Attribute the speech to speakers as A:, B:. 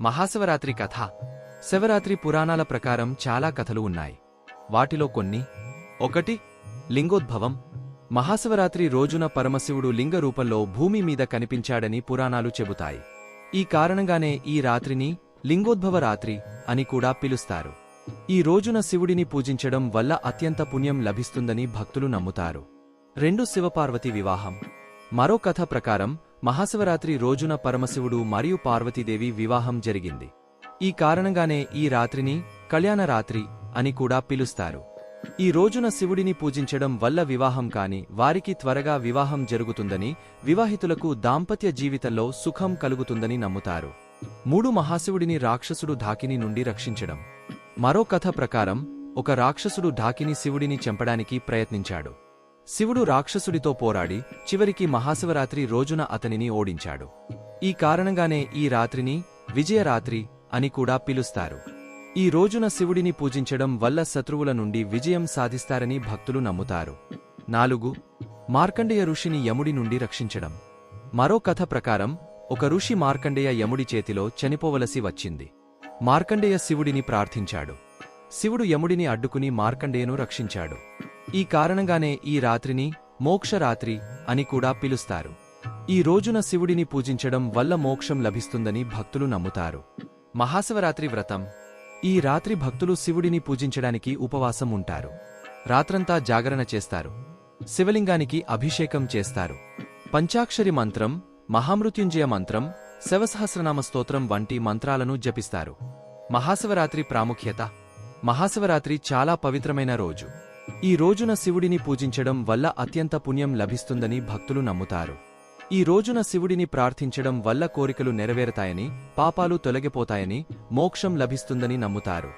A: మహాశివరాత్రి కథ. శివరాత్రి పురాణాల ప్రకారం చాలా కథలు ఉన్నాయి. వాటిలో కొన్ని. 1. లింగోద్భవం. మహాశివరాత్రి రోజున పరమశివుడు లింగ రూపంలో భూమి మీద కనిపించాడని పురాణాలు చెబుతాయి. ఈ కారణంగానే ఈ రాత్రిని లింగోద్భవ రాత్రి అని కూడా పిలుస్తారు. ఈ రోజున శివుడిని పూజించడం వల్ల అత్యంత పుణ్యం లభిస్తుందని భక్తులు నమ్ముతారు. 2. శివపార్వతి వివాహం. మరో కథ ప్రకారం మహాశివరాత్రి రోజున పరమశివుడు మరియు పార్వతీదేవి వివాహం జరిగింది. ఈ కారణంగానే ఈ రాత్రిని కళ్యాణ రాత్రి అని కూడా పిలుస్తారు. ఈ రోజున శివుడిని పూజించడం వల్ల వివాహం కాని వారికి త్వరగా వివాహం జరుగుతుందని, వివాహితులకు దాంపత్య జీవితంలో సుఖం కలుగుతుందని నమ్ముతారు. 3. మహాశివుడిని రాక్షసుడు ఢాకిని నుండి రక్షించడం. మరో కథ ప్రకారం ఒక రాక్షసుడు ఢాకిని శివుడిని చంపడానికి ప్రయత్నించాడు. శివుడు రాక్షసుడితో పోరాడి చివరికి మహాశివరాత్రి రోజున అతనిని ఓడించాడు. ఈ కారణంగానే ఈ రాత్రిని విజయరాత్రి అని కూడా పిలుస్తారు. ఈ రోజున శివుడిని పూజించడం వల్ల శత్రువుల నుండి విజయం సాధిస్తారని భక్తులు నమ్ముతారు. 4. మార్కండేయ ఋషిని యముడి నుండి రక్షించడం. మరో కథ ప్రకారం ఒక ఋషి మార్కండేయ యముడి చేతిలో చనిపోవలసి వచ్చింది. మార్కండేయ శివుడిని ప్రార్థించాడు. శివుడు యముడిని అడ్డుకుని మార్కండేయను రక్షించాడు. ఈ కారణంగానే ఈ రాత్రిని మోక్షరాత్రి అని కూడా పిలుస్తారు. ఈ రోజున శివుడిని పూజించడం వల్ల మోక్షం లభిస్తుందని భక్తులు నమ్ముతారు. మహాశివరాత్రి వ్రతం. ఈ రాత్రి భక్తులు శివుడిని పూజించడానికి ఉపవాసం ఉంటారు. రాత్రంతా జాగరణ చేస్తారు. శివలింగానికి అభిషేకం చేస్తారు. పంచాక్షరి మంత్రం, మహామృత్యుంజయ మంత్రం, శివసహస్రనామ స్తోత్రం వంటి మంత్రాలను జపిస్తారు. మహాశివరాత్రి ప్రాముఖ్యత. మహాశివరాత్రి చాలా పవిత్రమైన రోజు. ఈ రోజున శివుడిని పూజించడం వల్ల అత్యంత పుణ్యం లభిస్తుందని భక్తులు నమ్ముతారు. ఈ రోజున శివుడిని ప్రార్థించడం వల్ల కోరికలు నెరవేరతాయని, పాపాలు తొలగిపోతాయని, మోక్షం లభిస్తుందని నమ్ముతారు.